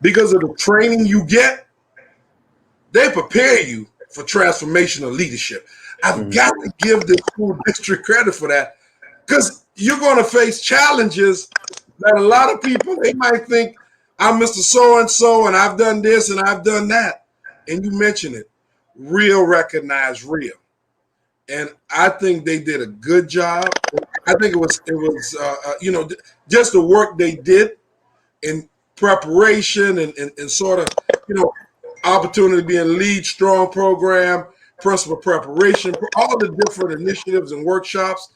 because of the training you get, they prepare you for transformational leadership. I've got to give the school district credit for that, because you're going to face challenges that a lot of people, they might think, I'm Mr. So-and-so, and I've done this and I've done that. And you mentioned it, real recognize real. And I think they did a good job. I think it was just the work they did in preparation and sort of, opportunity to be in lead strong program, principal preparation, all the different initiatives and workshops.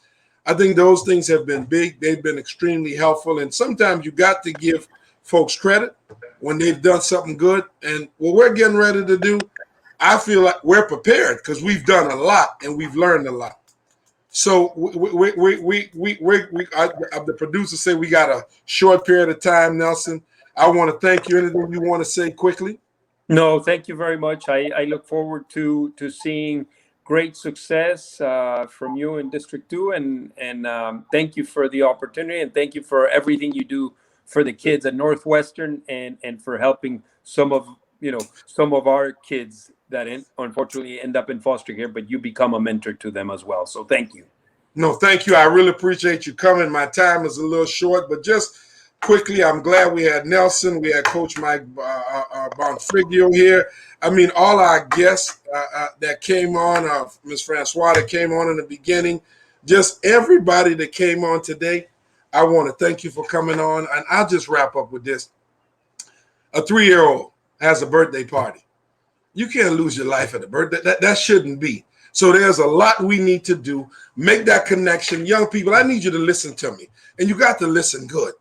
I think those things have been big. They've been extremely helpful. And sometimes you got to give folks credit when they've done something good. And what we're getting ready to do, I feel like we're prepared because we've done a lot and we've learned a lot. So the producers say we got a short period of time, Nelson. I want to thank you. Anything you want to say quickly? No, thank you very much. I look forward to seeing great success from you in District 2, and thank you for the opportunity, and thank you for everything you do for the kids at Northwestern, and for helping some of our kids that unfortunately end up in foster care, but you become a mentor to them as well. So thank you. No, thank you. I really appreciate you coming. My time is a little short, but just quickly, I'm glad we had Nelson. We had Coach Mike Bonfiglio here. I mean, all our guests that came on, Ms. Francois that came on in the beginning, just everybody that came on today, I want to thank you for coming on. And I'll just wrap up with this. A 3-year-old has a birthday party. You can't lose your life at a birthday. That shouldn't be. So there's a lot we need to do. Make that connection. Young people, I need you to listen to me. And you got to listen good.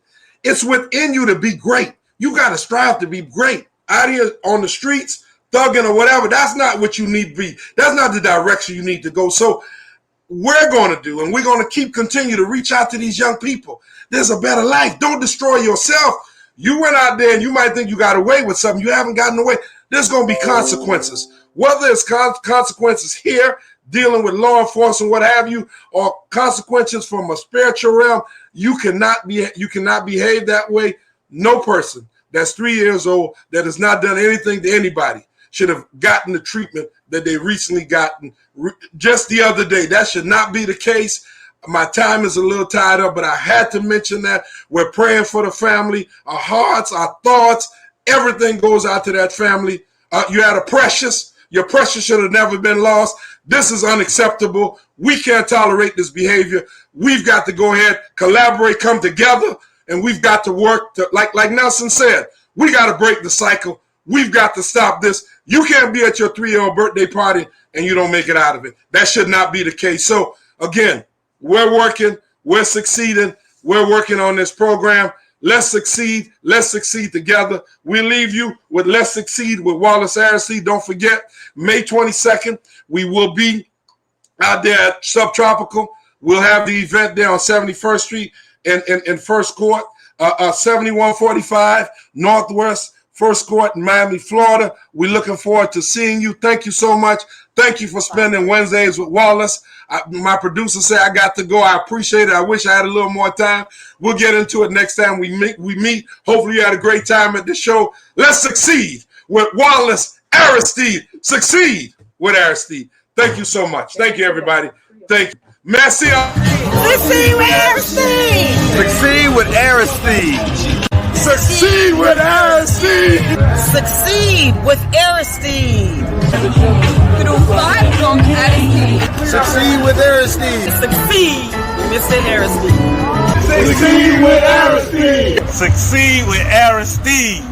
It's within you to be great. You got to strive to be great. Out here on the streets, thugging or whatever, that's not what you need to be. That's not the direction you need to go. So we're going to do, and we're going to continue to reach out to these young people. There's a better life. Don't destroy yourself. You went out there and you might think you got away with something. You haven't gotten away. There's going to be consequences. Whether it's consequences here, dealing with law enforcement, what have you, or consequences from a spiritual realm, you cannot behave that way. No person that's 3 years old that has not done anything to anybody should have gotten the treatment that they recently gotten just the other day. That should not be the case. My time is a little tied up, but I had to mention that. We're praying for the family. Our hearts, our thoughts, everything goes out to that family. You had a precious. Your precious should have never been lost. This is unacceptable. We can't tolerate this behavior. We've got to go ahead, collaborate, come together, and we've got to work to, like Nelson said, we got to break the cycle. We've got to stop this. You can't be at your 3-year-old birthday party and you don't make it out of it. That should not be the case. So again, we're working, we're succeeding, we're working on this program. Let's succeed. Let's succeed together. We leave you with Let's Succeed with Wallace Aristide. Don't forget, May 22nd, we will be out there at Subtropical. We'll have the event there on 71st Street in First Court, 7145 Northwest First Court in Miami, Florida. We're looking forward to seeing you. Thank you so much. Thank you for spending Wednesdays with Wallace. My producer said I got to go. I appreciate it. I wish I had a little more time. We'll get into it next time we meet. Hopefully you had a great time at the show. Let's succeed with Wallace Aristide. Succeed with Aristide. Thank you so much. Thank you, everybody. Thank you. Merci. Succeed with Aristide. Succeed with Aristide. Succeed with Aristide. Succeed with Aristide. Succeed with Aristide. Succeed, Mr. Aristide. Succeed with Aristide. Succeed with Aristide.